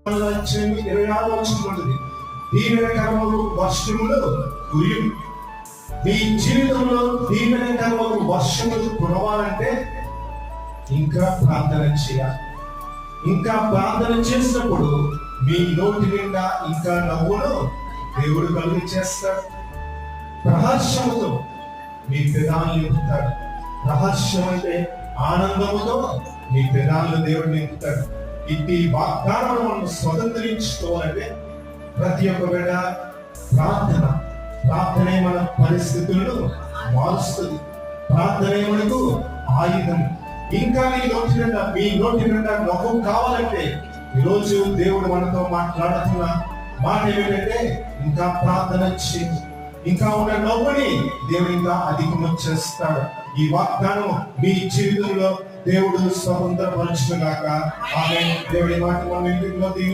26 వచనం దీవెనకరములు వర్షములు కురియును. మీ జీవితంలో దీవెనకరములు వర్షములు కురవాలంటే ఇంకా ప్రార్థన చేయాలి. ఇంకా ప్రార్థన చేసినప్పుడు మీ నోటి నిండా ఇంకా నవ్వును దేవుడు కలుగు చేస్తాడు. ప్రహర్షముతో మీ పెదాలను నింపుతాడు. ప్రహర్షం అంటే ఆనందముతో మీ పెదాలను దేవుడు నింపుతాడు. ఇట్టి వాగ్దానం మనం స్వతంత్రించుకోవాలంటే ప్రతి ఒక్క వేళ ప్రార్థనే మన పరిస్థితులను మారుస్తుంది. ప్రార్థనే మనకు ఆయుధం. ఇంకా మీ నోటి నిండా నవ్వు కావాలంటే ఈరోజు దేవుడు మనతో మాట్లాడుతున్న మాట ఏమిటంటే ఇంకా ప్రార్థన చేయండి. ఇంకా ఉన్న నవ్వుని దేవుడు ఇంకా అధికము చేస్తాడు. ఈ వాగ్దానం మీ జీవితంలో దేవుడు స్వతంత్రపరచుగాక. ఆమేన్. దేవుడి మాట మన ఇంటిలో